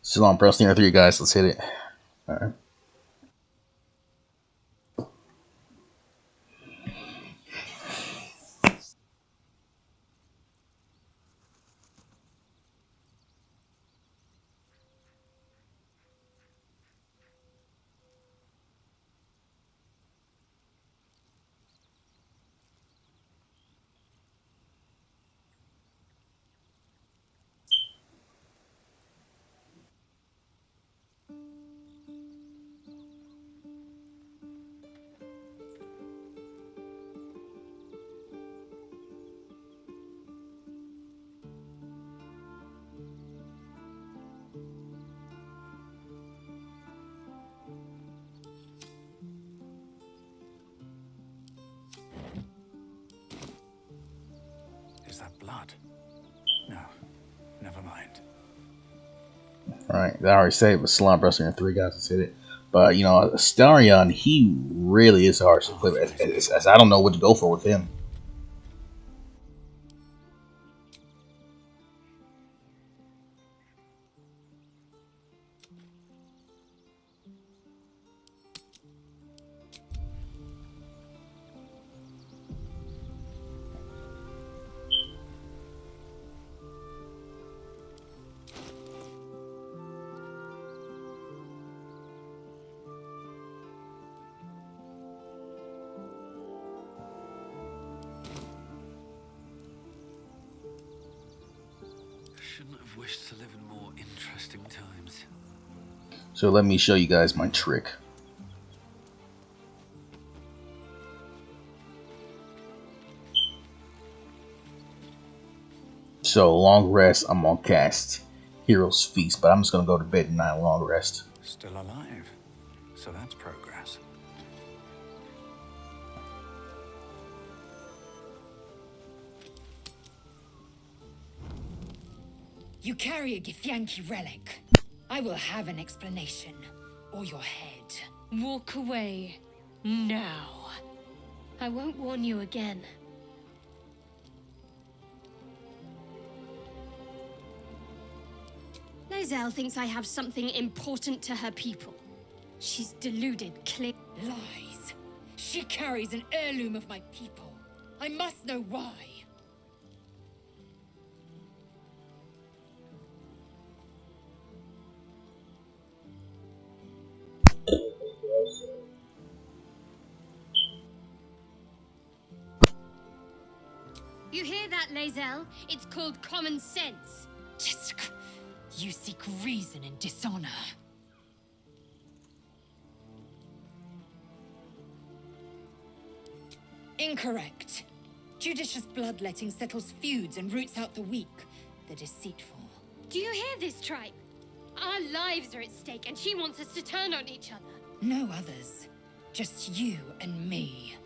Still on Press Near 3, guys. Let's hit it. Alright. Is that blood? No, never mind. Alright, I already said it was Salon Press Near 3, guys. Let's hit it. But, you know, Starion, he really is hard to play with. As I don't know what to go for with him. Shouldn't have wished to live in more interesting times. So let me show you guys my trick. So long rest, I'm gonna cast Hero's Feast, but I'm just gonna go to bed and not long rest. Still alive, so that's progress. You carry a Githyanki relic. I will have an explanation, or your head. Walk away, now. I won't warn you again. lae'zel thinks I have something important to her people. She's deluded, clear. Lies. She carries an heirloom of my people. I must know why. You hear that, lae'zel? It's called common sense. Tisk. You seek reason in dishonor. Incorrect. Judicious bloodletting settles feuds and roots out the weak, the deceitful. Do you hear this, tribe? Our lives are at stake, and she wants us to turn on each other. No others. Just you and me.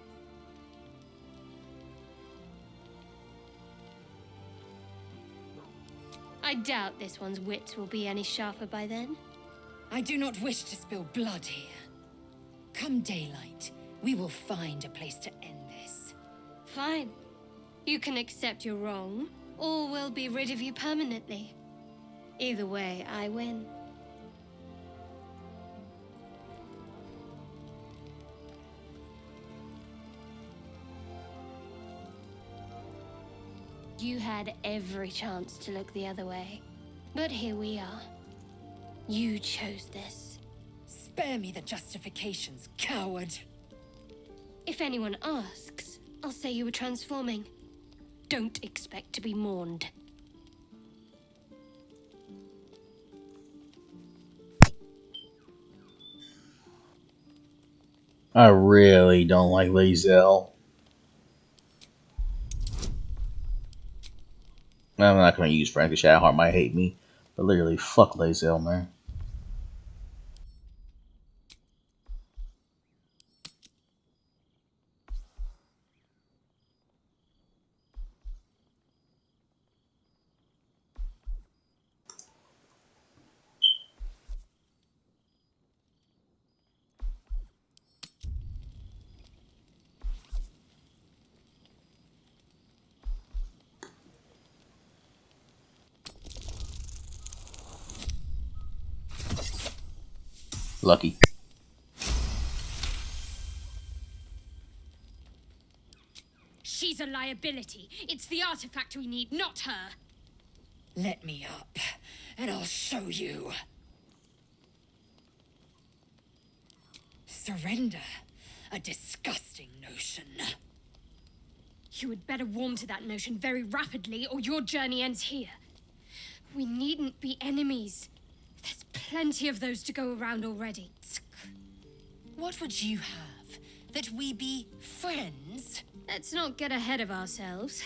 I doubt this one's wits will be any sharper by then. I do not wish to spill blood here. Come daylight, we will find a place to end this. Fine. You can accept you're wrong, or we'll be rid of you permanently. Either way, I win. You had every chance to look the other way. But here we are. You chose this. Spare me the justifications, coward. If anyone asks, I'll say you were transforming. Don't expect to be mourned. I really don't like lae'zel. I'm not gonna use Frankie Shadowheart might hate me, but literally fuck lae'zel, man. Lucky. She's a liability. It's the artifact we need, not her. Let me up, and I'll show you. Surrender. A disgusting notion. You had better warm to that notion very rapidly, or your journey ends here. We needn't be enemies. There's plenty of those to go around already. What would you have? That we be friends? Let's not get ahead of ourselves.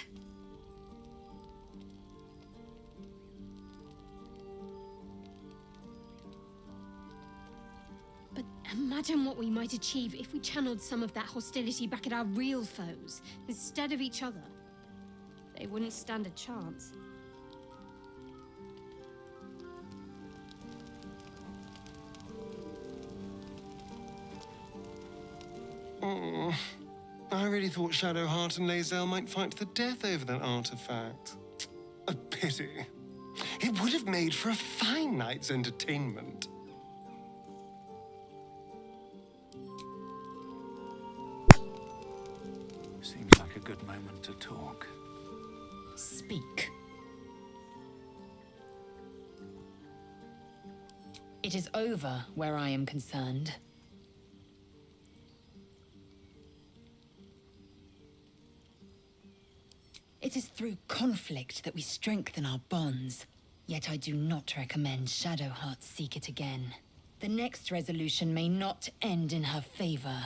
But imagine what we might achieve if we channeled some of that hostility back at our real foes, instead of each other. They wouldn't stand a chance. Oh, I really thought Shadowheart and lae'zel might fight to the death over that artifact. A pity. It would have made for a fine night's entertainment. Seems like a good moment to talk. Speak. It is over where I am concerned. It is through conflict that we strengthen our bonds. Yet I do not recommend Shadowheart seek it again. The next resolution may not end in her favor.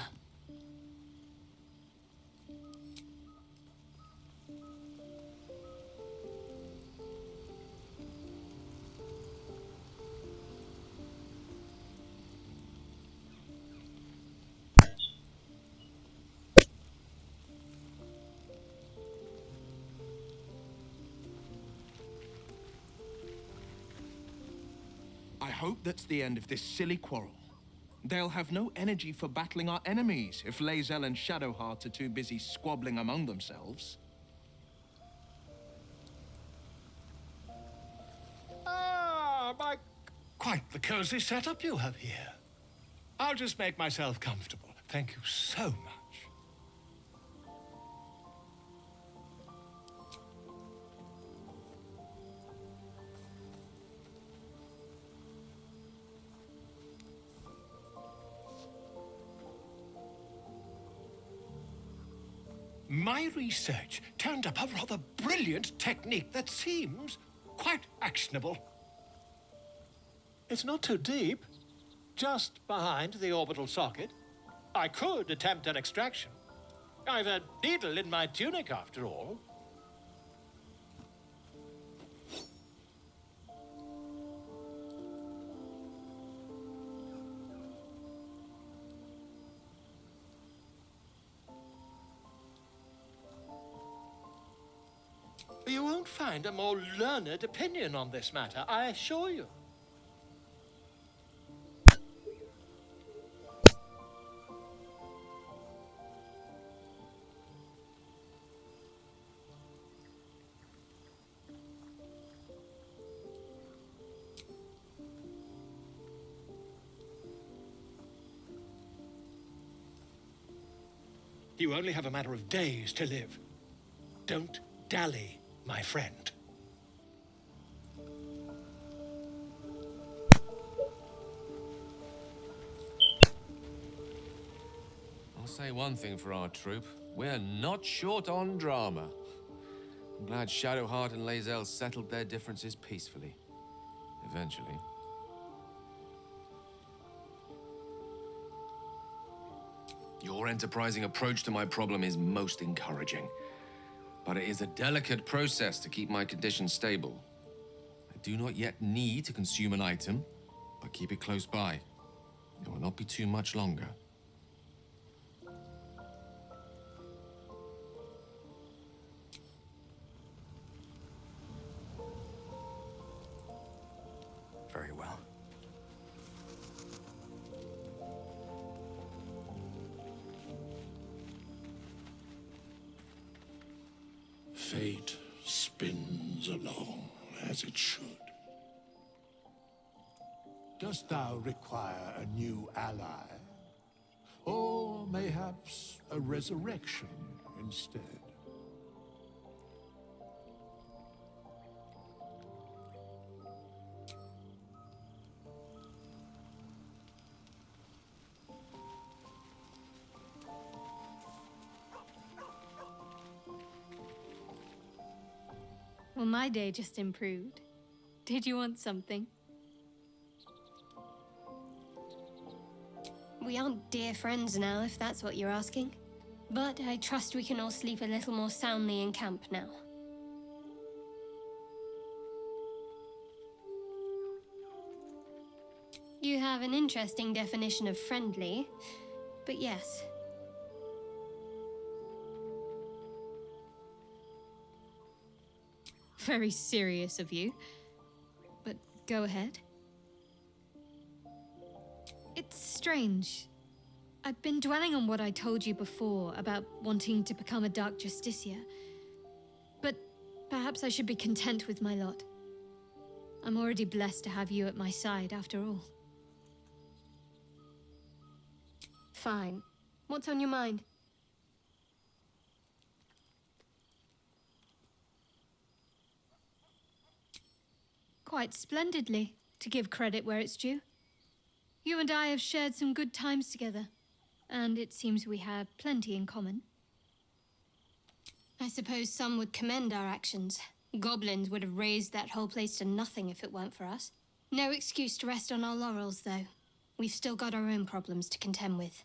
I hope that's the end of this silly quarrel. They'll have no energy for battling our enemies if lae'zel and Shadowheart are too busy squabbling among themselves. Quite the cozy setup you have here. I'll just make myself comfortable. Thank you so much. My research turned up a rather brilliant technique that seems quite actionable. It's not too deep, just behind the orbital socket. I could attempt an extraction. I've a needle in my tunic, after all. You won't find a more learned opinion on this matter, I assure you. You only have a matter of days to live. Don't dally, my friend. I'll say one thing for our troop. We're not short on drama. I'm glad Shadowheart and lae'zel settled their differences peacefully. Eventually. Your enterprising approach to my problem is most encouraging. But it is a delicate process to keep my condition stable. I do not yet need to consume an item, but keep it close by. It will not be too much longer. Very well. Fate spins along as it should. Dost thou require a new ally? Or mayhaps a resurrection instead? Well, my day just improved. Did you want something? We aren't dear friends now, if that's what you're asking. But I trust we can all sleep a little more soundly in camp now. You have an interesting definition of friendly, but yes. Very serious of you, but go ahead. It's strange. I've been dwelling on what I told you before about wanting to become a Dark Justiciar. But perhaps I should be content with my lot. I'm already blessed to have you at my side, after all. Fine. What's on your mind? Quite splendidly, to give credit where it's due. You and I have shared some good times together, and it seems we have plenty in common. I suppose some would commend our actions. Goblins would have razed that whole place to nothing if it weren't for us. No excuse to rest on our laurels, though. We've still got our own problems to contend with.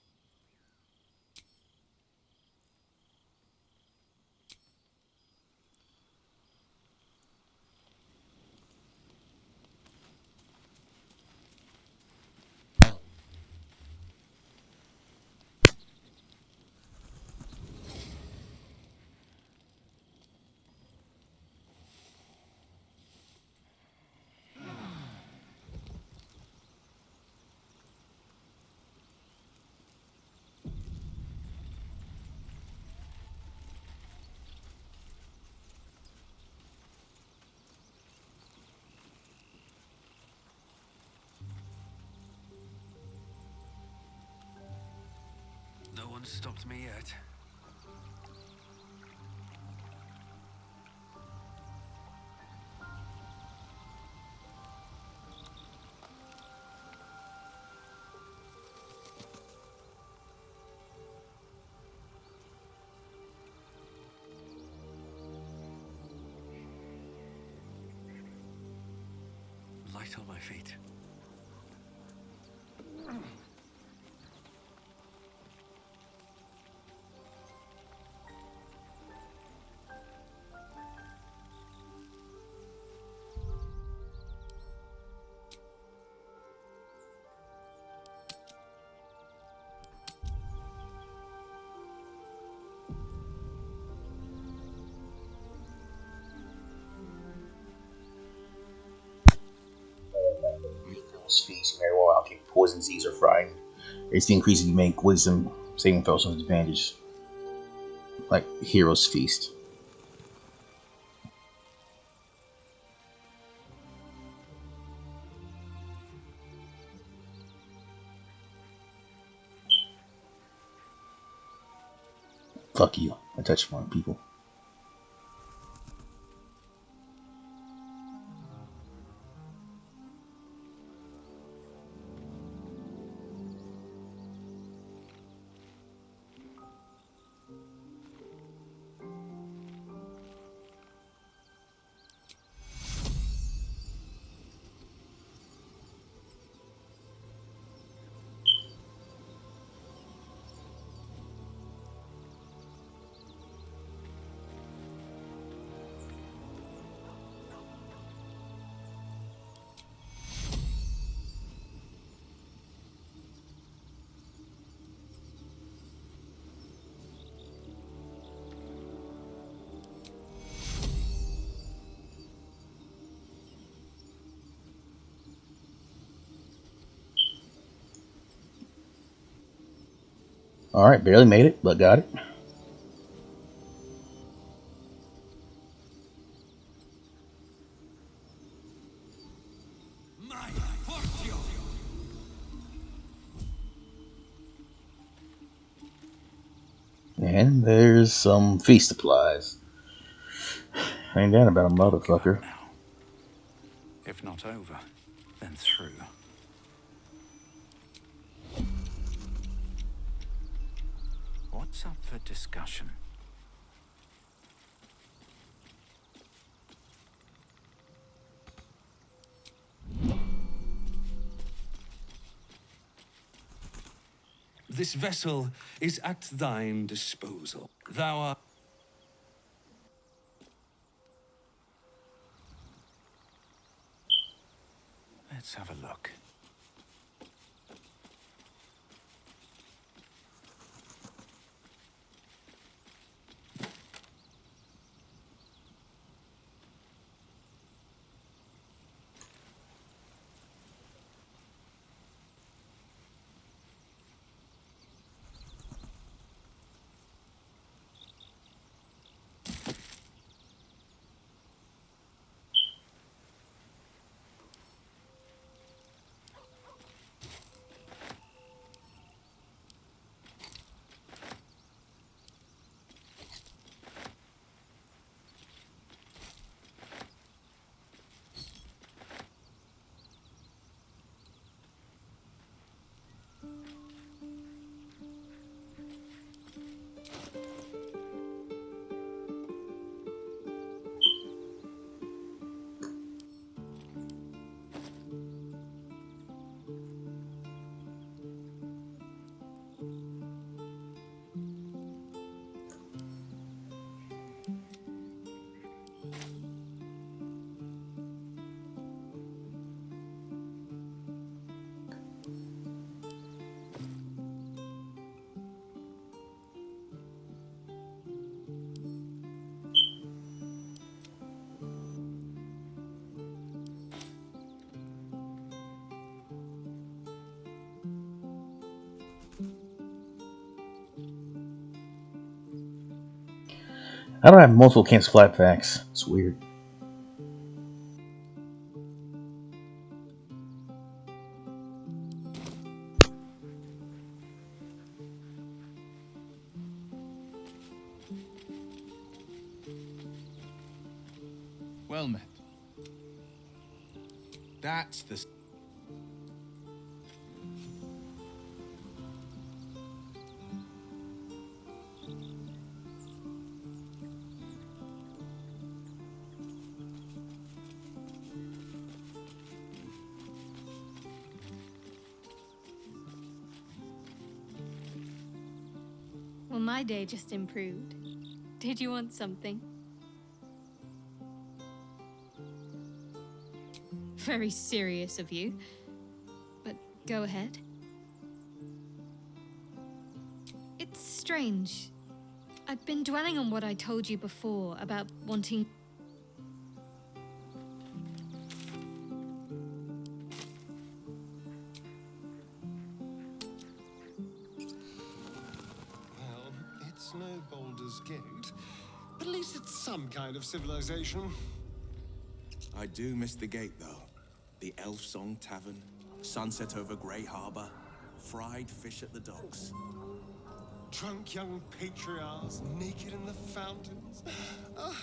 No one's stopped me yet. Light on my feet. Feast, very well allocated poison seeds are frightened. It's the increase you make wisdom saving throws with advantage. Like Hero's Feast. Fuck you. I touch foreign people. Alright, barely made it, but got it. My fortune! And there's some feast supplies. Ain't that about a motherfucker? Now. If not over, then through. What's up for discussion? This vessel is at thine disposal. Thou art... Let's have a look. I don't have multiple camps flat packs. It's weird. Well met. That's the... Well, my day just improved. Did you want something? Very serious of you. But go ahead. It's strange. I've been dwelling on what I told you before about wanting... Well, it's no Baldur's Gate, but at least it's some kind of civilization. I do miss the gate, though. The Elf Song Tavern, sunset over Grey Harbor, fried fish at the docks. Drunk young patriarchs, naked in the fountains. Ah,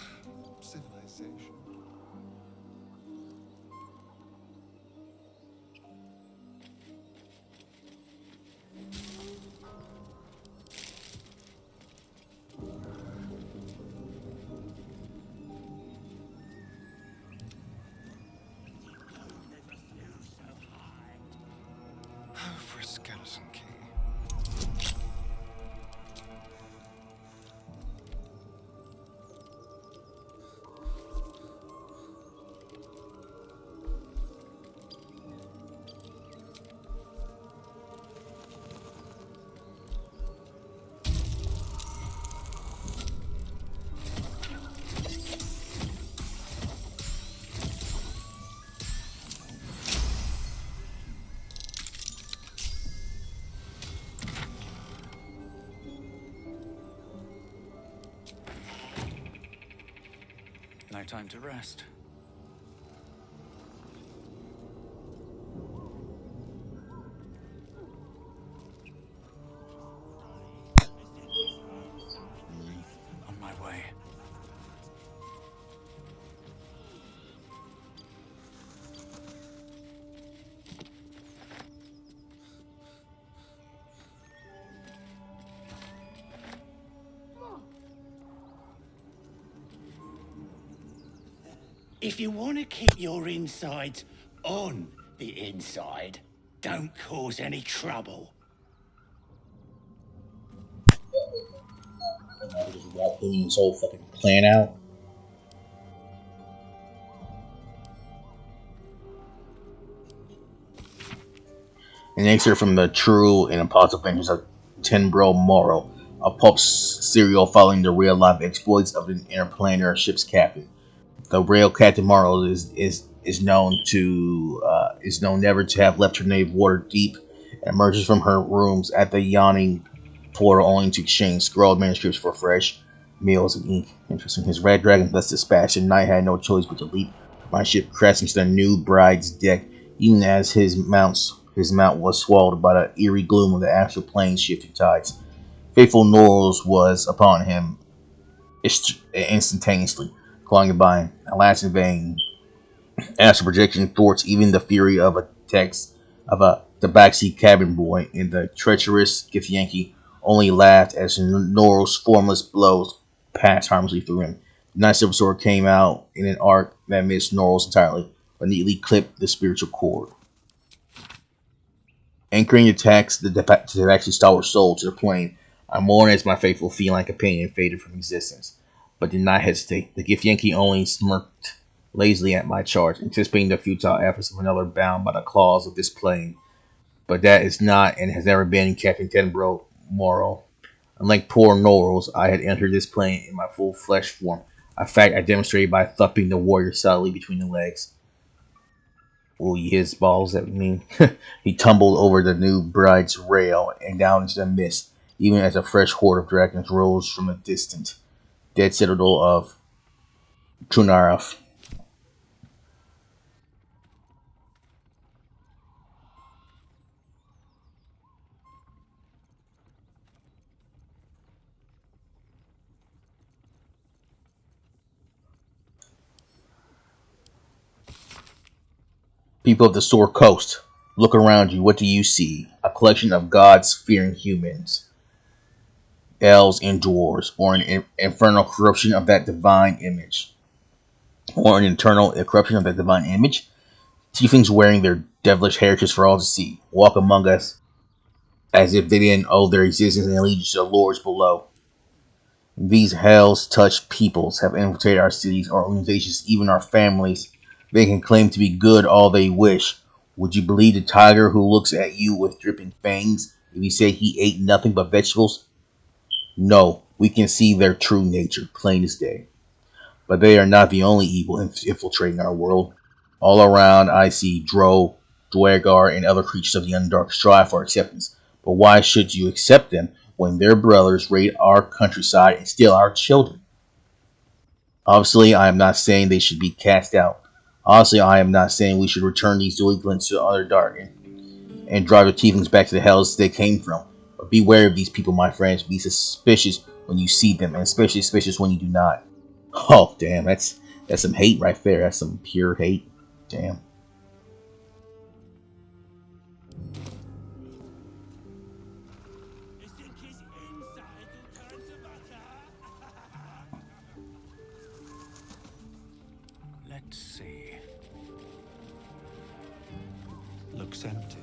civilization. Oh, for a skeleton key. No time to rest. If you want to keep your insides on the inside, don't cause any trouble. Just putting this whole fucking plan out. An excerpt from the True and Impossible Adventures of Tenbro Morrow, a pulp serial following the real-life exploits of an interplanetary ship's captain. The real Captain Morrow is known never to have left her native water deep, and emerges from her rooms at the yawning portal only to exchange scrawled manuscripts for fresh meals and ink. Interesting. His red dragon thus dispatched, and Knight had no choice but to leap my ship, crashing to the new bride's deck, even as his mount was swallowed by the eerie gloom of the astral plane's shifting tides. Faithful Norls was upon him instantaneously, clawing by him. Alas, in vain. Astral projection thwarts even the fury of the backseat cabin boy, and the treacherous Githyanki only laughed as Norl's formless blows passed harmlessly through him. The Night Silver Sword came out in an arc that missed Norl's entirely, but neatly clipped the spiritual cord. Anchoring attacks the Tabaxi's stalwart soul to the plane, I mourned as my faithful feline companion faded from existence, but did not hesitate. The Githyanki only smirked lazily at my charge, anticipating the futile efforts of another bound by the claws of this plane. But that is not and has never been Captain Tenbro Morrow. Unlike poor Norls, I had entered this plane in my full flesh form, a fact I demonstrated by thumping the warrior solidly between the legs. Oh, his balls, that mean. He tumbled over the new bride's rail and down into the mist, even as a fresh horde of dragons rose from the distant, dead citadel of Trunaraf. People of the Sore Coast, look around you. What do you see? A collection of gods-fearing humans, elves, and dwarves, or an infernal corruption of that divine image. Tieflings wearing their devilish heritages for all to see, walk among us as if they didn't owe their existence and allegiance to the lords below. These hells-touched peoples have infiltrated our cities, our organizations, even our families. They can claim to be good all they wish. Would you believe the tiger who looks at you with dripping fangs if you say he ate nothing but vegetables? No, we can see their true nature, plain as day. But they are not the only evil infiltrating our world. All around I see Drow, Dwagar, and other creatures of the Underdark strive for acceptance. But why should you accept them when their brothers raid our countryside and steal our children? Obviously, I am not saying they should be cast out. Honestly, I am not saying we should return these delinquents to the Underdark and drive the tieflings back to the hells they came from. But beware of these people, my friends. Be suspicious when you see them, and especially suspicious when you do not. Oh, damn, that's some hate right there. That's some pure hate. Damn. Let's see. Looks empty.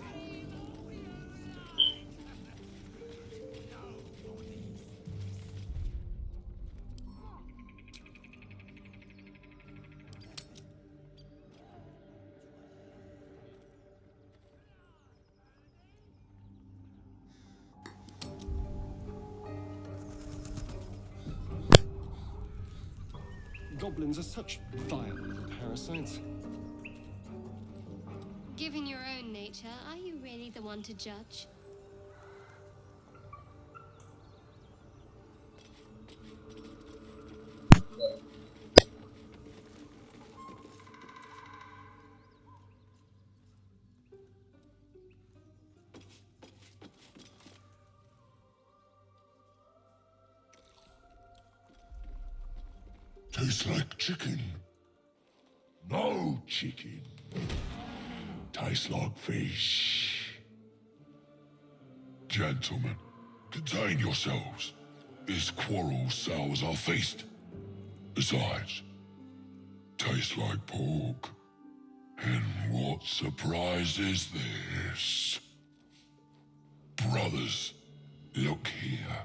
Goblins are such vile little parasites. Given your own nature, are you really the one to judge? Tastes like chicken. No chicken. Tastes like fish. Gentlemen, contain yourselves. This quarrel sours our feast. Besides, Tastes like pork. And what surprise is this? Brothers, look here.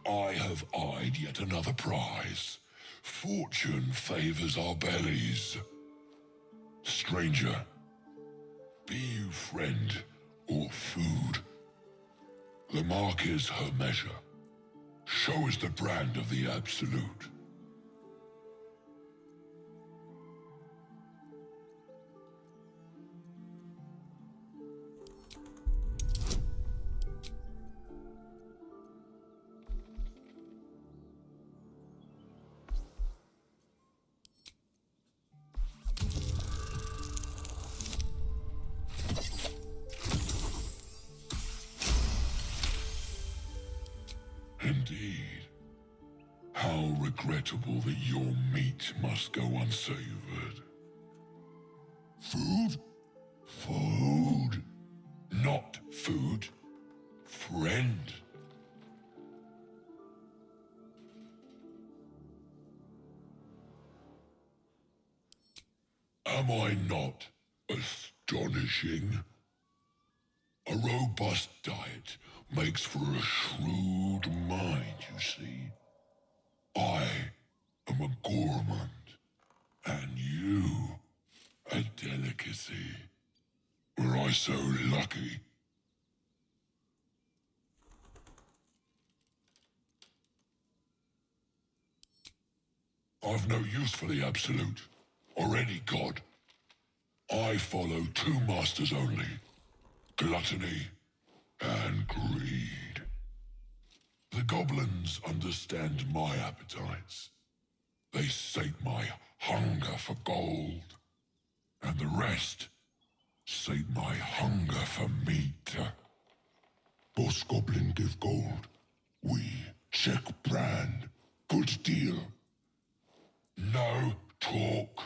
I have eyed yet another prize. Fortune favors our bellies. Stranger, be you friend or food. The mark is her measure. Show us the brand of the absolute. Indeed. How regrettable that your meat must go unsavored. Food? Food. Not food. Friend. Am I not astonishing? A robust diet makes for a shrewd mind, you see. I am a gourmand, and you a delicacy. Were I so lucky? I've no use for the absolute, or any god. I follow two masters only, gluttony and greed. The goblins understand my appetites. They sate my hunger for gold, and the rest sate my hunger for meat. Boss Goblin give gold. We check brand. Good deal. No talk.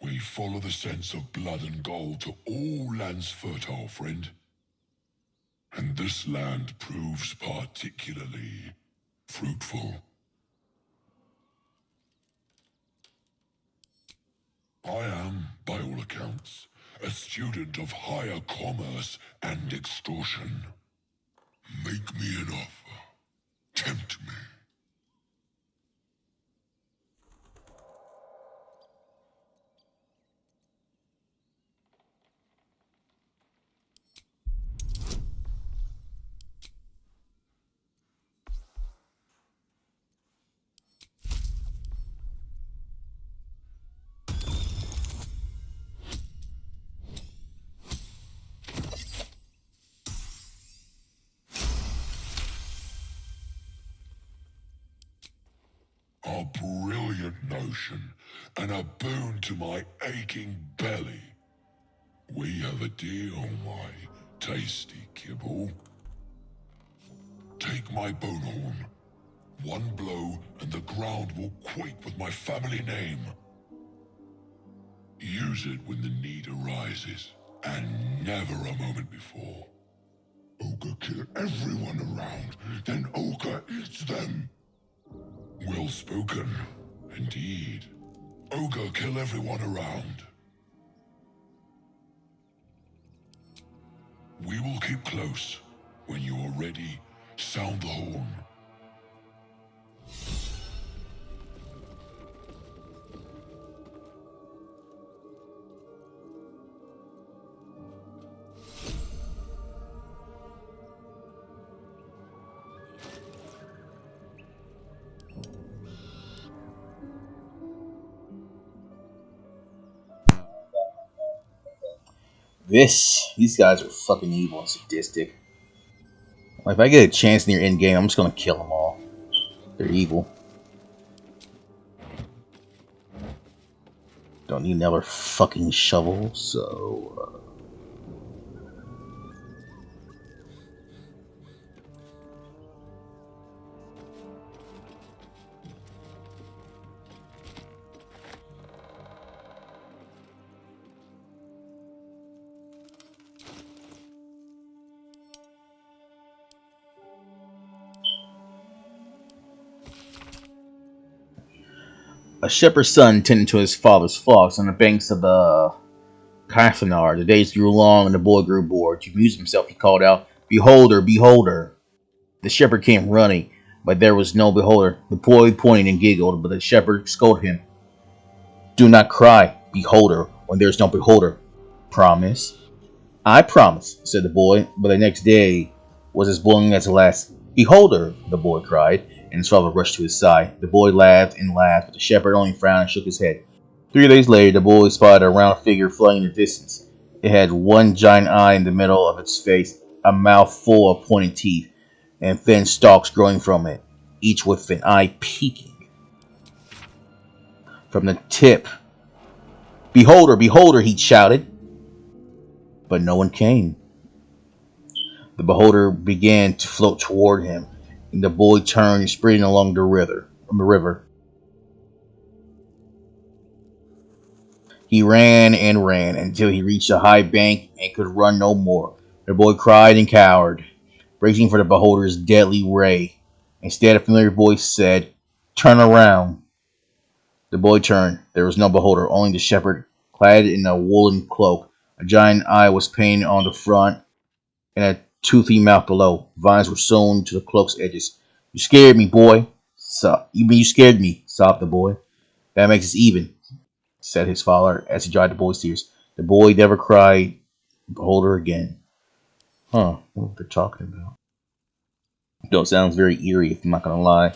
We follow the sense of blood and gold to all lands fertile, friend. And this land proves particularly fruitful. I am, by all accounts, a student of higher commerce and extortion. Make me an offer. Tempt me. A brilliant notion, and a boon to my aching belly. We have a deal, my tasty kibble. Take my bone horn. One blow, and the ground will quake with my family name. Use it when the need arises, and never a moment before. Ogre kill everyone around, then Ogre eats them. Well spoken, indeed. Ogre kill everyone around. We will keep close. When you are ready, sound the horn. These guys are fucking evil and sadistic. Like, if I get a chance near end game, I'm just gonna kill them all. They're evil. Don't need another fucking shovel, so... A shepherd's son tending to his father's flocks on the banks of the Cathanar. The days grew long and the boy grew bored. To amuse himself, he called out, "Beholder, beholder!" The shepherd came running, but there was no beholder. The boy pointed and giggled, but the shepherd scolded him. "Do not cry, beholder, when there is no beholder. Promise." "I promise," said the boy, but the next day was as boring as the last. "Beholder!" the boy cried, and his father rushed to his side. The boy laughed and laughed, but the shepherd only frowned and shook his head. 3 days later, the boy spotted a round figure floating in the distance. It had one giant eye in the middle of its face, a mouth full of pointed teeth, and thin stalks growing from it, each with an eye peeking from the tip. "Beholder, beholder!" he shouted, but no one came. The beholder began to float toward him, and the boy turned, sprinting along the river. He ran and ran until he reached a high bank and could run no more. The boy cried and cowered, bracing for the beholder's deadly ray. Instead, a familiar voice said, "Turn around." The boy turned. There was no beholder, only the shepherd, clad in a woolen cloak. A giant eye was painted on the front, and a toothy mouth below. Vines were sewn to the cloak's edges. "You scared me, boy." You scared me," sobbed the boy. "That makes us even," said his father as he dried the boy's tears. The boy never cried beholder again. Huh, what they're talking about. Though it sounds very eerie, if I'm not gonna lie.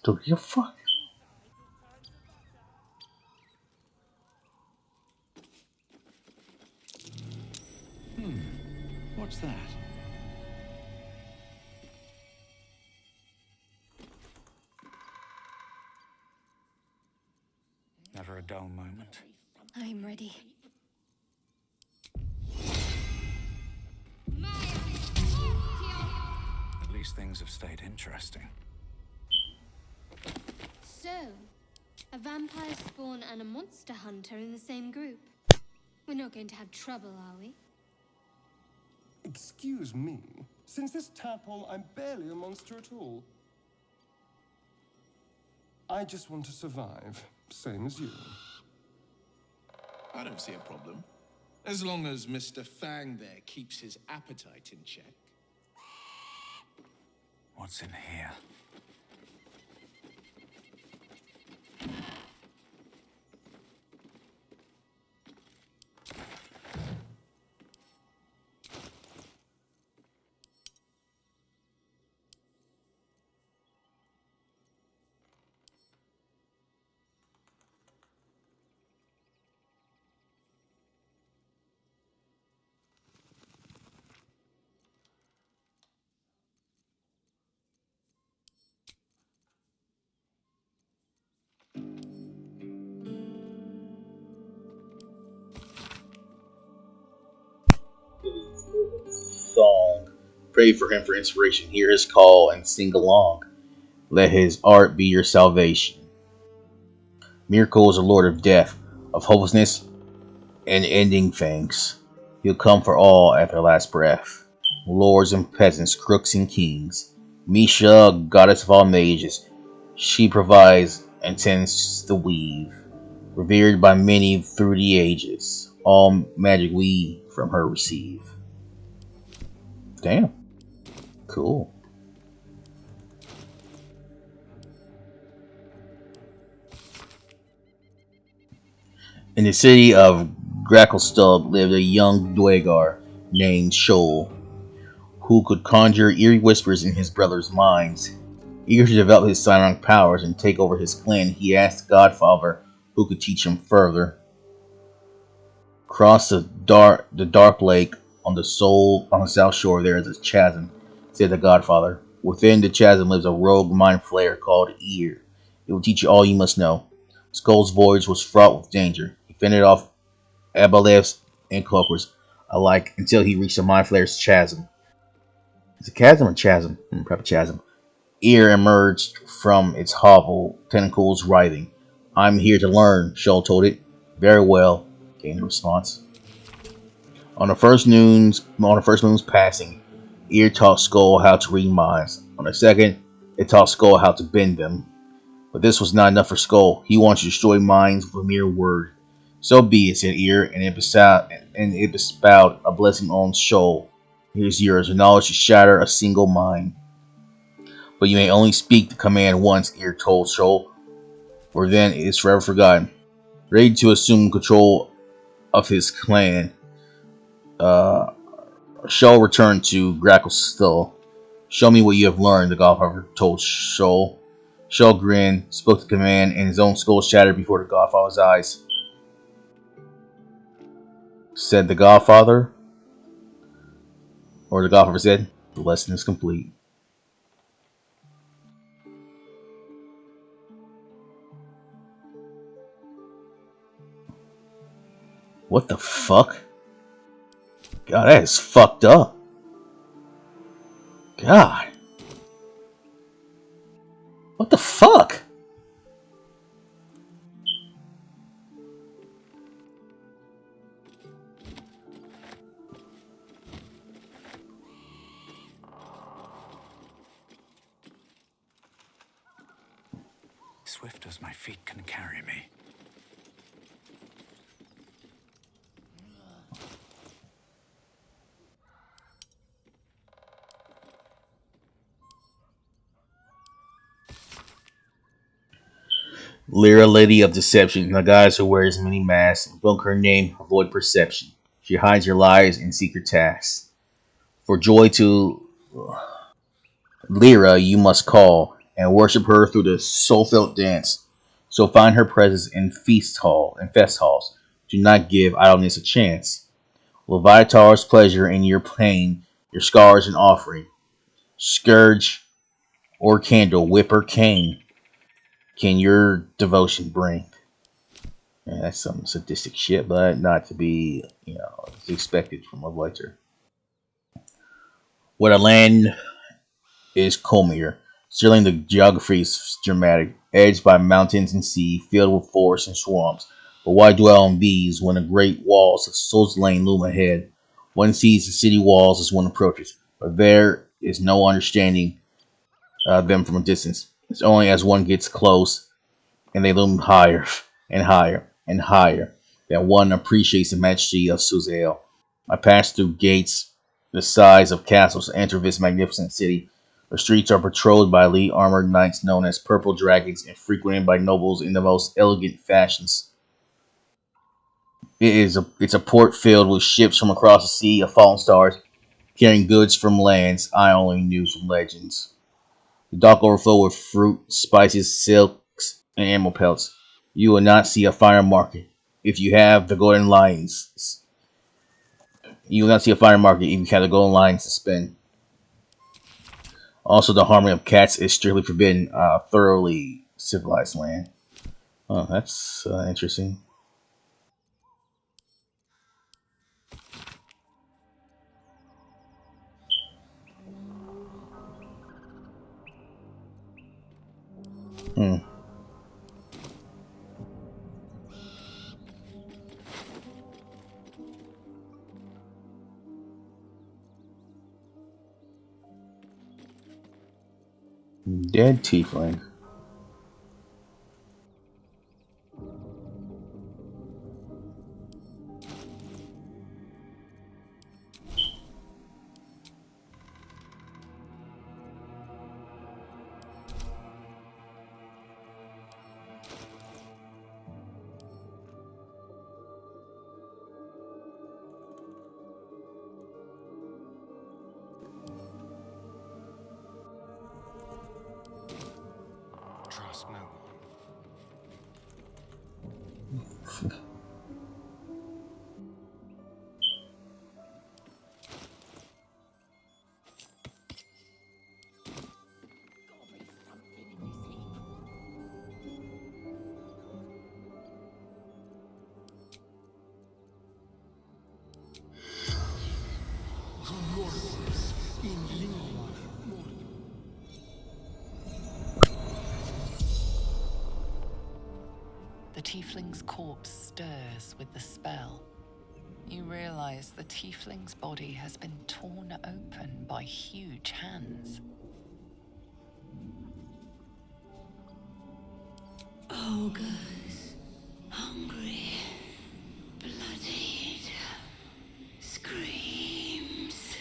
Don't give a fuck. What's that? Never a dull moment. I'm ready. At least things have stayed interesting. So, a vampire spawn and a monster hunter in the same group. We're not going to have trouble, are we? Excuse me. Since this tadpole, I'm barely a monster at all. I just want to survive, same as you. I don't see a problem. As long as Mr. Fang there keeps his appetite in check. What's in here? Song. Pray for him for inspiration. Hear his call and sing along. Let his art be your salvation. Miracle is a lord of death, of hopelessness and ending things. He'll come for all at their last breath. Lords and peasants, crooks and kings. Misha, goddess of all mages. She provides and tends the weave. Revered by many through the ages. All magic we from her receive. Damn. Cool. In the city of Gracklestug lived a young Dwegar named Shoal, who could conjure eerie whispers in his brother's minds. Eager to develop his psionic powers and take over his clan, he asked Godfather who could teach him further. Across the dark lake on the south shore there is a chasm, said the Godfather. Within the chasm lives a rogue mindflayer called Ear. It will teach you all you must know. Skull's voyage was fraught with danger. He fended off aboleths and cloakers alike until he reached the mindflayer's chasm. Is it chasm or chasm? Probably chasm. Ear emerged from its hovel, tentacles writhing. "I'm here to learn," Shoal told it. "Very well," came the response. On the first moon's passing, ear taught Skull how to read minds. On the second, it taught Skull how to bend them. But this was not enough for Skull. He wanted to destroy minds with a mere word. So be it, said Ear, and it bestowed a blessing on Shoal. Here's yours, the knowledge to shatter a single mind. But you may only speak the command once, Ear told Shoal, or then it is forever forgotten. Ready to assume control of his clan, Shoal returned to Grackle's skull. Show me what you have learned, the Godfather told Shoal. Shoal grinned, spoke the command, and his own skull shattered before the Godfather's eyes. Said the Godfather, or the Godfather said, the lesson is complete. What the fuck? God, that is fucked up. God. What the fuck? Swift as my feet can carry me. Lyra, Lady of Deception, a goddess who wears many masks. Invoke her name, avoid perception. She hides her lies and secret tasks. For joy to Lyra you must call, and worship her through the soul-felt dance. So find her presence in fest halls. Do not give idleness a chance. Leviatar's pleasure in your pain, your scars an offering. Scourge or candle, whip or cane, can your devotion bring? Yeah, that's some sadistic shit, but not to be, it's expected from a Leviatar. What a land is Comir. Sterling, the geography is dramatic, edged by mountains and sea, filled with forests and swamps. But why dwell on these when the great walls of Solzlane loom ahead? One sees the city walls as one approaches, but there is no understanding them from a distance. It's only as one gets close and they loom higher and higher and higher that one appreciates the majesty of Suzael. I passed through gates the size of castles to enter this magnificent city. The streets are patrolled by elite armored knights known as Purple Dragons and frequented by nobles in the most elegant fashions. It's a port filled with ships from across the sea of fallen stars, carrying goods from lands I only knew from legends. The dock overflow with fruit, spices, silks, and animal pelts. You will not see a finer market if you have the golden lions. You will not see a finer market if you have the golden lions to spend. Also, the harming of cats is strictly forbidden. Thoroughly civilized land. Oh, that's interesting. Hmm. Dead tiefling. Trust no one. The tiefling's corpse stirs with the spell. You realize the tiefling's body has been torn open by huge hands. Ogres, hungry, bloodied, screams.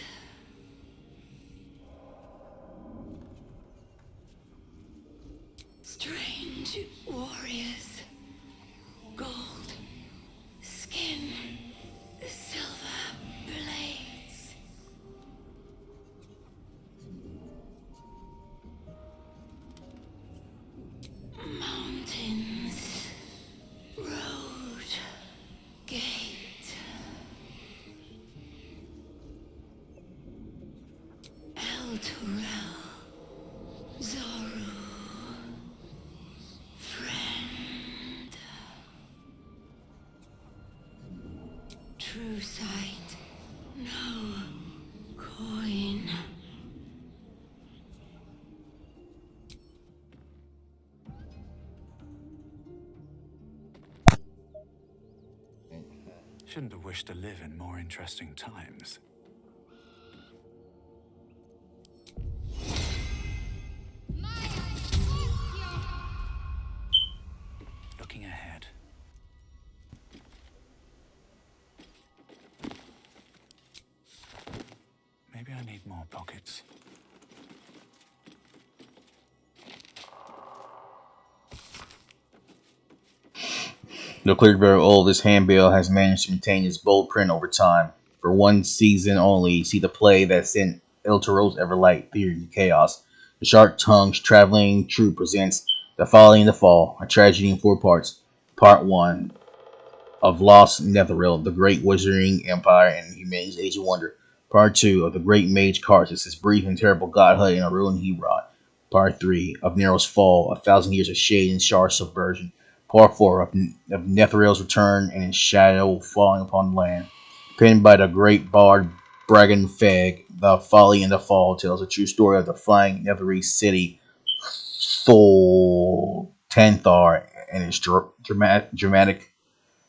Strange warriors, gold skin, silver blades. Mountains, road, gate. Elturel, Zoru, friend. True sight, no coin. Shouldn't have wished to live in more interesting times. Looking ahead. Maybe I need more pockets. The clear very old, this handbill has managed to maintain its bold print over time. For one season only, see the play that sent Elturel's Everlight theory to chaos. The Sharp-Tongued Traveling Troupe presents The Folly and the Fall, a tragedy in 4 parts. Part 1 of Lost Netheril, the Great Wizarding Empire and Humanity's Age of Wonder. Part 2 of The Great Mage Karsus, his brief and terrible godhood in a ruined Herod. Part 3 of Nero's Fall, 1,000 years of shade and Shar subversion. Part 4 of Netherill's return and his shadow falling upon the land. Penned by the great bard Bragan Feg, The Folly and the Fall tells a true story of the flying Netherese city, Thol Tanthar, and its dramatic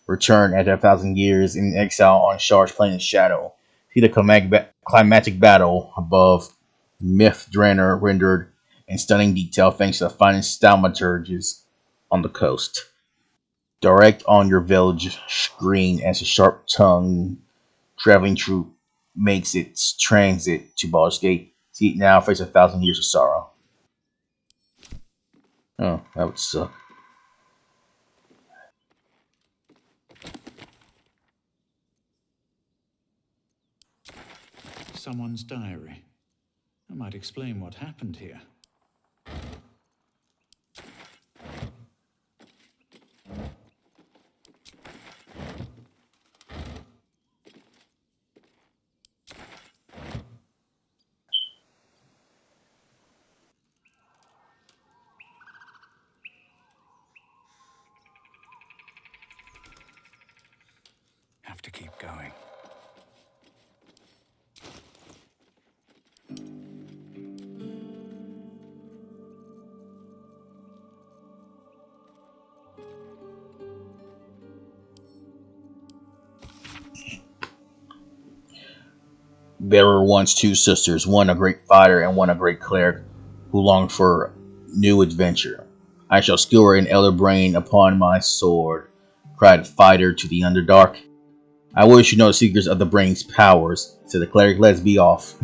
return after 1,000 years in exile on Shar's planet Shadow. See the climactic battle above Myth Draenor rendered in stunning detail thanks to the finest thaumaturges on the coast. Direct on your village screen as a sharp-tongued traveling troupe makes its transit to Baldur's Gate. See it now, face 1,000 years of sorrow. Oh, that would suck. Someone's diary. That might explain what happened here. Have to keep going. There were once 2 sisters, one a great fighter and one a great cleric, who longed for new adventure. I shall skewer an elder brain upon my sword, cried the fighter to the Underdark. I wish you know the secrets of the brain's powers, said the cleric. Let's be off.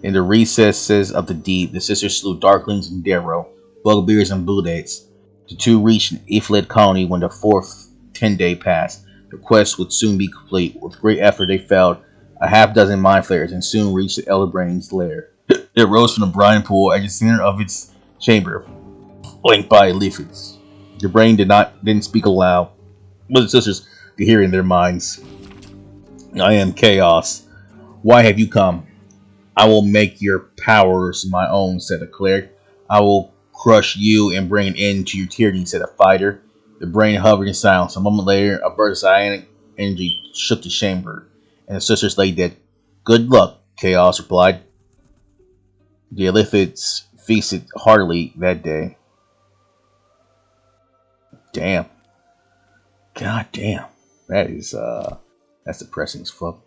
In the recesses of the deep, the sisters slew darklings and darrow, bugbears and bluedates. The 2 reached an Iflit colony when the 4th 10-day passed. The quest would soon be complete. With great effort, they felled a half-dozen mindflayers and soon reached the Elder Brain's lair. It rose from the brine pool at the center of its chamber, flanked by leaflets. The brain didn't speak aloud, but the sisters could hear in their minds. I am Chaos. Why have you come? I will make your powers my own, said the cleric. I will crush you and bring an end to your tyranny, said the fighter. The brain hovered in silence. A moment later, a burst of psionic energy shook the chamber, and the sisters lay dead. Good luck, Chaos replied. The Illithids feasted heartily that day. Damn. God damn. That is, That's depressing as fuck.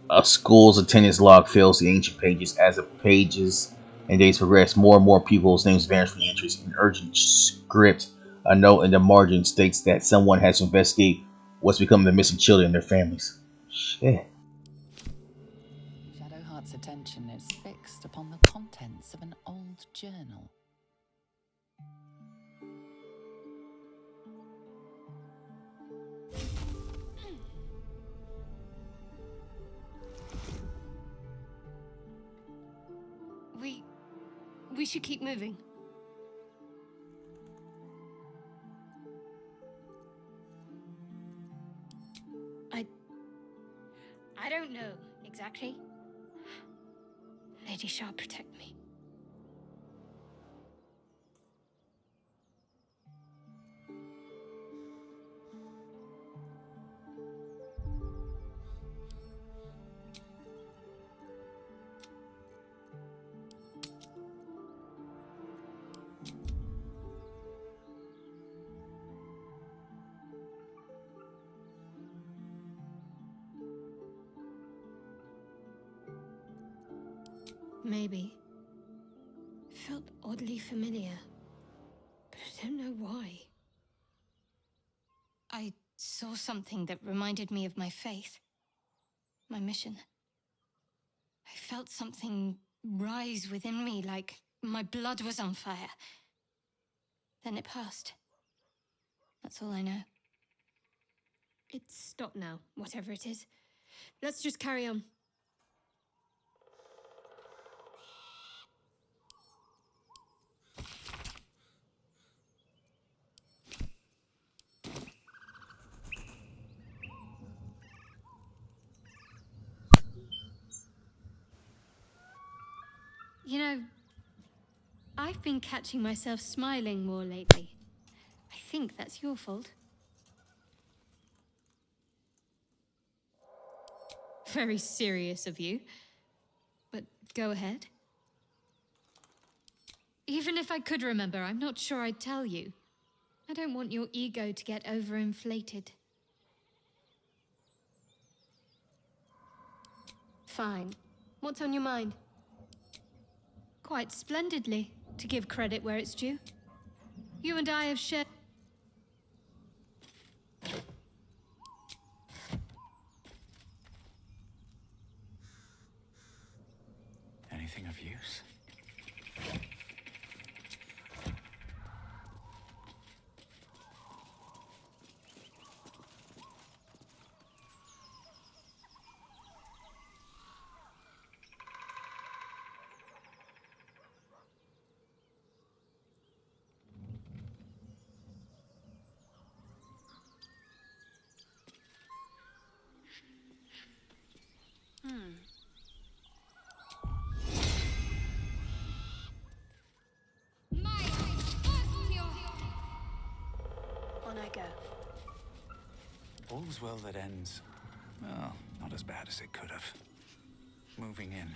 A school's attendance log fills the ancient pages. As the pages and days progress, more and more people's names vanish from the entries. An urgent script, a note in the margin states that someone has to investigate what's become of the missing children and their families. Shit. Shadowheart's attention is fixed upon the contents of an old journal. We should keep moving. I don't know exactly. Lady Shah, protect me. Maybe. It felt oddly familiar, but I don't know why. I saw something that reminded me of my faith, my mission. I felt something rise within me like my blood was on fire. Then it passed. That's all I know. It's stopped now, whatever it is. Let's just carry on. You know, I've been catching myself smiling more lately. I think that's your fault. Very serious of you. But go ahead. Even if I could remember, I'm not sure I'd tell you. I don't want your ego to get overinflated. Fine. What's on your mind? Quite splendidly, to give credit where it's due. You and I have shared... Anything of use? On I go. All's well that ends. Well, not as bad as it could have. Moving in.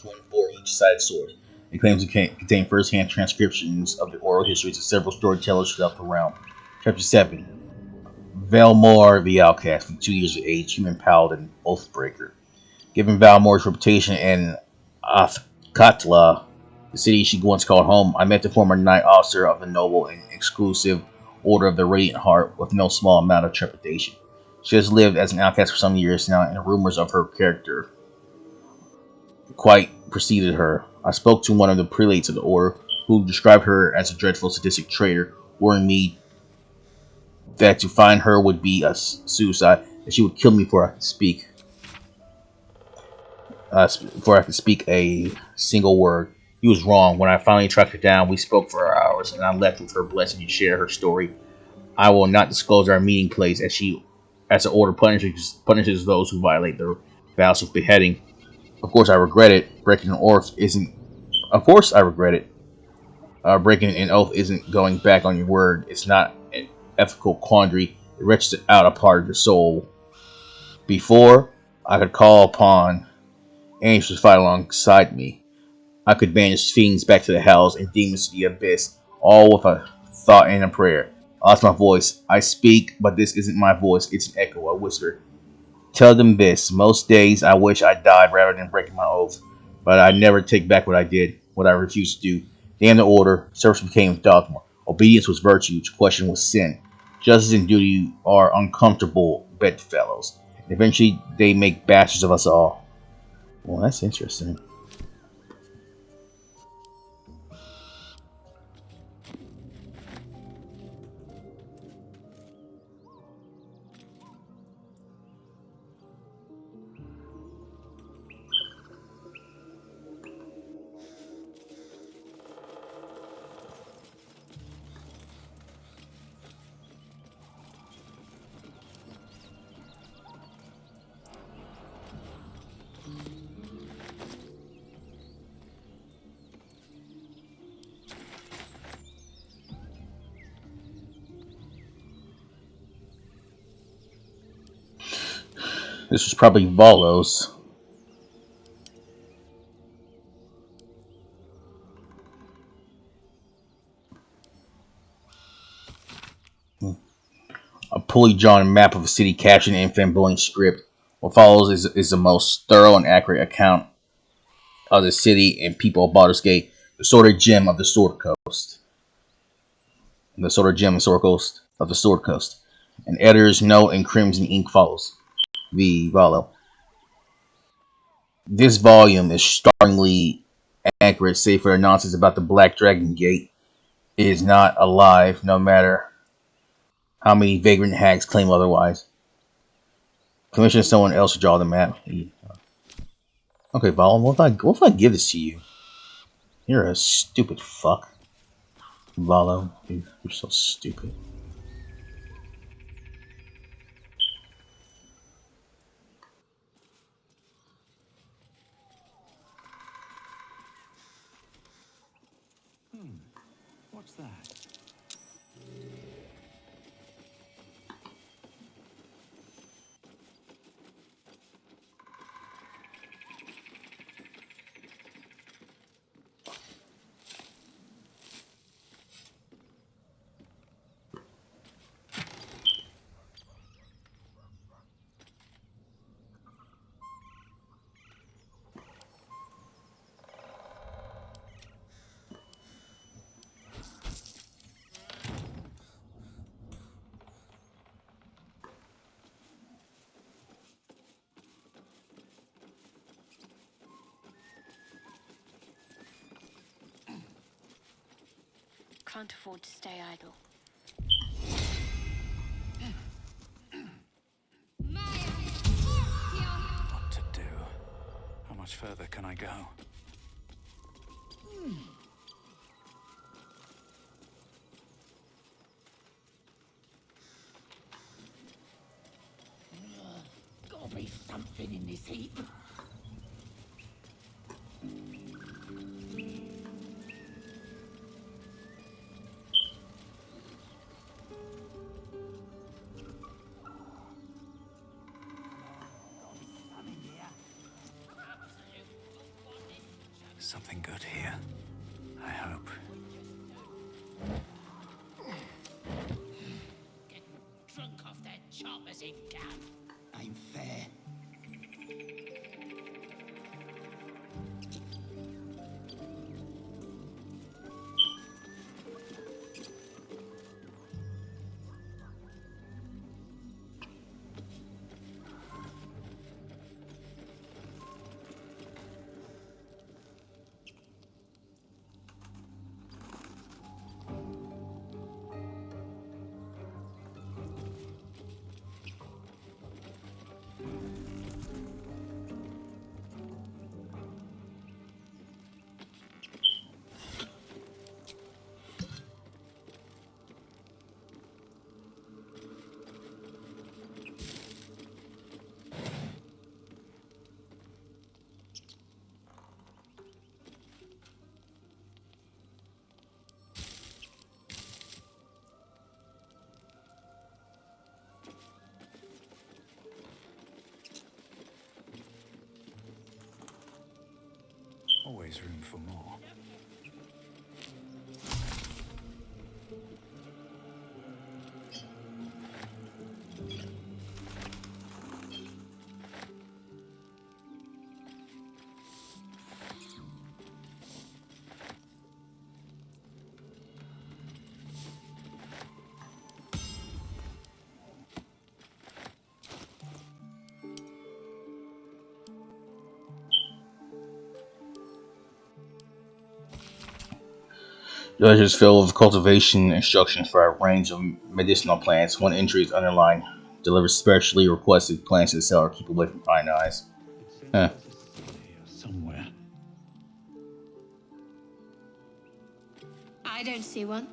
One for each side sword. It claims to contain first-hand transcriptions of the oral histories of several storytellers throughout the realm. Chapter 7. Valmor the Outcast, from 2 years of age, human paladin, Oathbreaker. Given Valmor's reputation in Athkatla, the city she once called home, I met the former knight officer of the noble and exclusive Order of the Radiant Heart with no small amount of trepidation. She has lived as an outcast for some years now, and rumors of her character quite preceded her. I spoke to one of the prelates of the order, who described her as a dreadful sadistic traitor, warning me that to find her would be a suicide, and she would kill me before I could speak. Before I could speak a single word. He was wrong. When I finally tracked her down, we spoke for hours, and I left with her blessing to share her story. I will not disclose our meeting place, as the order punishes those who violate their vows with beheading. Of course, I regret it. Breaking an oath isn't. Of course, I regret it. Breaking an oath isn't going back on your word. It's not an ethical quandary. It wrenches out a part of your soul. Before, I could call upon angels to fight alongside me. I could banish fiends back to the hells and demons to the abyss, all with a thought and a prayer. I lost my voice. I speak, but this isn't my voice. It's an echo, a whisper. Tell them this. Most days I wish I died rather than breaking my oath. But I never take back what I did, what I refused to do. Damn the order. Service became dogma. Obedience was virtue. Question was sin. Justice and duty are uncomfortable bedfellows. And eventually they make bastards of us all. Well, that's interesting. This was probably Valo's. A poorly drawn map of a city captured in flamboyant script. What follows is the most thorough and accurate account of the city and people of Baldur's Gate, the Sword Gem of the Sword Coast. The Sword Gem and Sword Coast of the Sword Coast. An editor's note in crimson ink follows. V. Valo. This volume is startlingly accurate, save for the nonsense about the Black Dragon Gate. It is not alive, no matter how many vagrant hags claim otherwise. Commission someone else to draw the map. Okay, Valo, what if I give this to you? You're a stupid fuck. Valo, you're so stupid. What's that? Can't afford to stay idle. What to do? How much further can I go? Gotta be something in this heap. Something good here. I hope. Getting drunk off that chopper's in camp. Ain't fair. always room for more. The ledger is filled with cultivation instructions for a range of medicinal plants. One entry is underlined. Deliver specially requested plants to the seller. Keep away from prying eyes. Huh. Somewhere. I don't see one.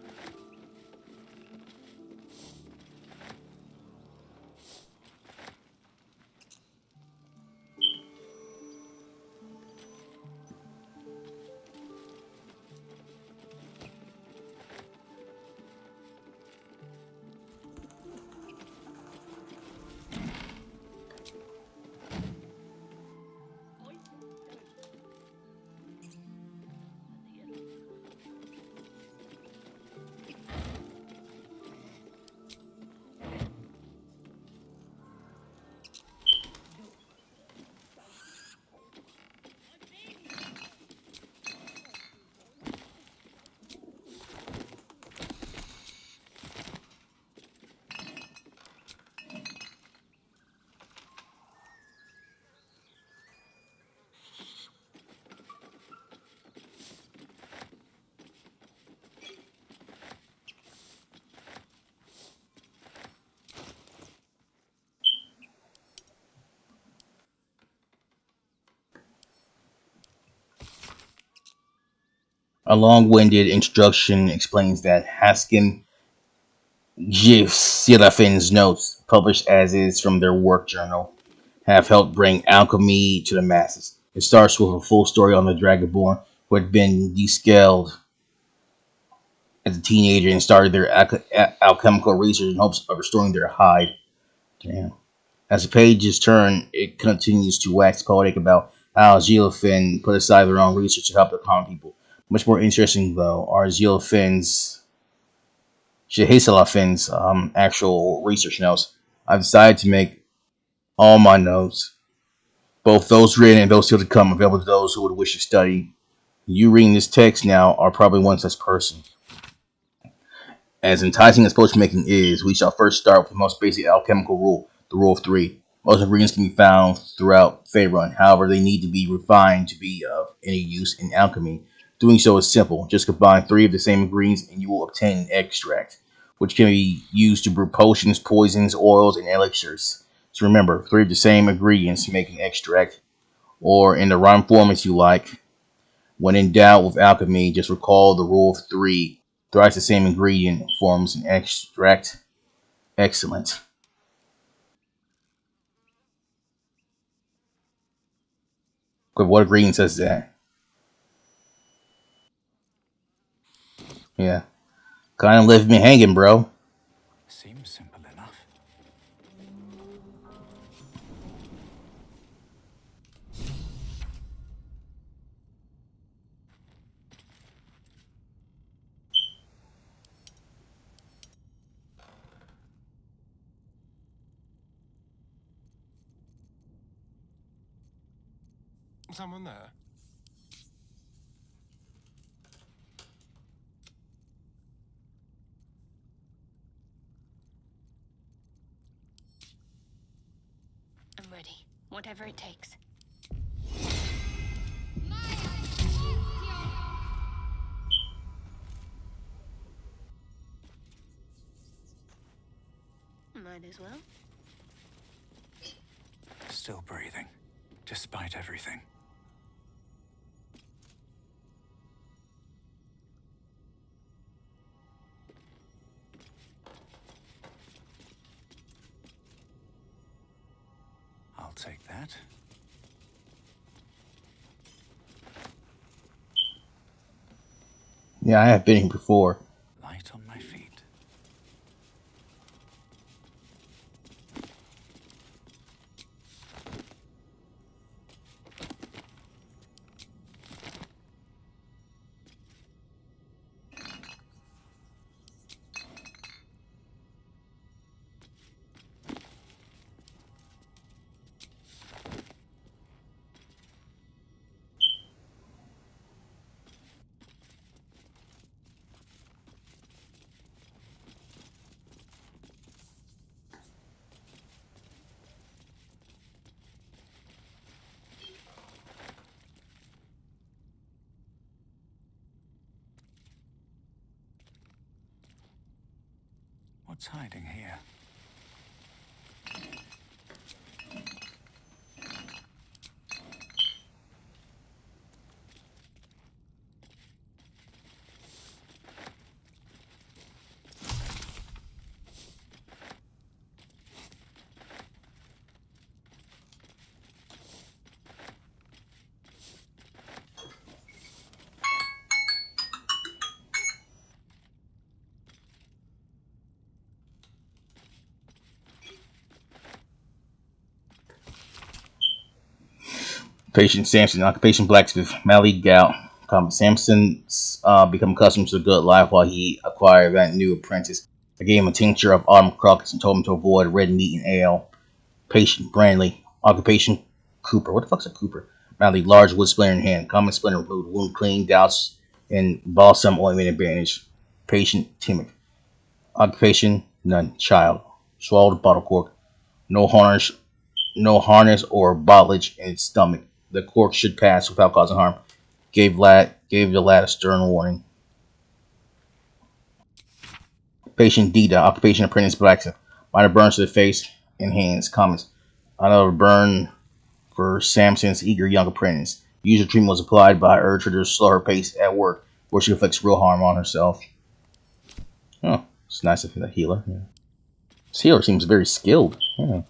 A long-winded introduction explains that Haskin Gif Serafin's notes, published as is from their work journal, have helped bring alchemy to the masses. It starts with a full story on the Dragonborn who had been descaled as a teenager and started their alchemical research in hopes of restoring their hide. Damn. As the pages turn, it continues to wax poetic about how Geofin put aside their own research to help the common people. Much more interesting, though, are Shehesalafin's actual research notes. I've decided to make all my notes, both those written and those still to come, available to those who would wish to study. You reading this text now are probably one such person. As enticing as potion making is, we shall first start with the most basic alchemical rule, the rule of three. Most ingredients can be found throughout Faerun, however, they need to be refined to be of any use in alchemy. Doing so is simple. Just combine three of the same ingredients and you will obtain an extract, which can be used to brew potions, poisons, oils, and elixirs. So remember, three of the same ingredients make an extract, or in the rhyme form if you like. When in doubt with alchemy, just recall the rule of three. Thrice the same ingredient forms an extract. Excellent. But what ingredient says that? Yeah. Kind of left me hanging, bro. Seems simple enough. Someone there? I'm ready. Whatever it takes. Might as well. Still breathing, despite everything. I'll take that. Yeah, I have been here before. Light on my feet. What's hiding here? Patient Samson, occupation blacksmith, Mally Gout. Samson's become accustomed to the good life while he acquired that new apprentice. I gave him a tincture of autumn crocus and told him to avoid red meat and ale. Patient Brandley, occupation Cooper. What the fuck's a Cooper? Mally, large wood splinter in hand. Common splinter removed, wound clean, doused in balsam ointment and bandage. Patient Timid, occupation none. Child, swallowed bottle cork. No harness, no harness or bottlage in its stomach. The cork should pass without causing harm. Gave the lad a stern warning. Patient Dita, occupation apprentice blacksmith. Minor burns to the face and hands. Comments. Another burn for Samson's eager young apprentice. Usual treatment was applied, but I urged her to slow her pace at work, where she inflicts real harm on herself. Oh, it's nice of the healer. Yeah. This healer seems very skilled. Yeah.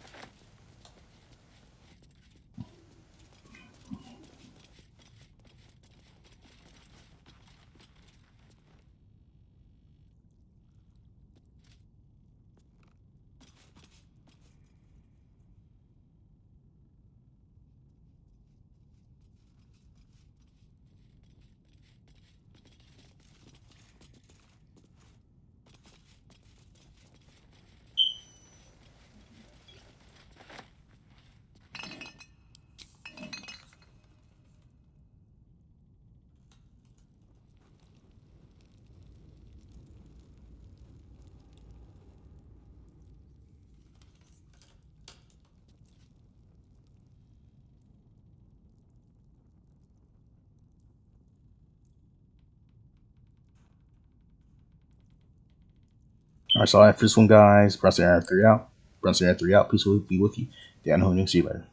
Alright, so I have this one, guys. Brunson Aaron 3 out. Brunson Aaron 3 out. Peace will be with you. Dan Hoon, see you later.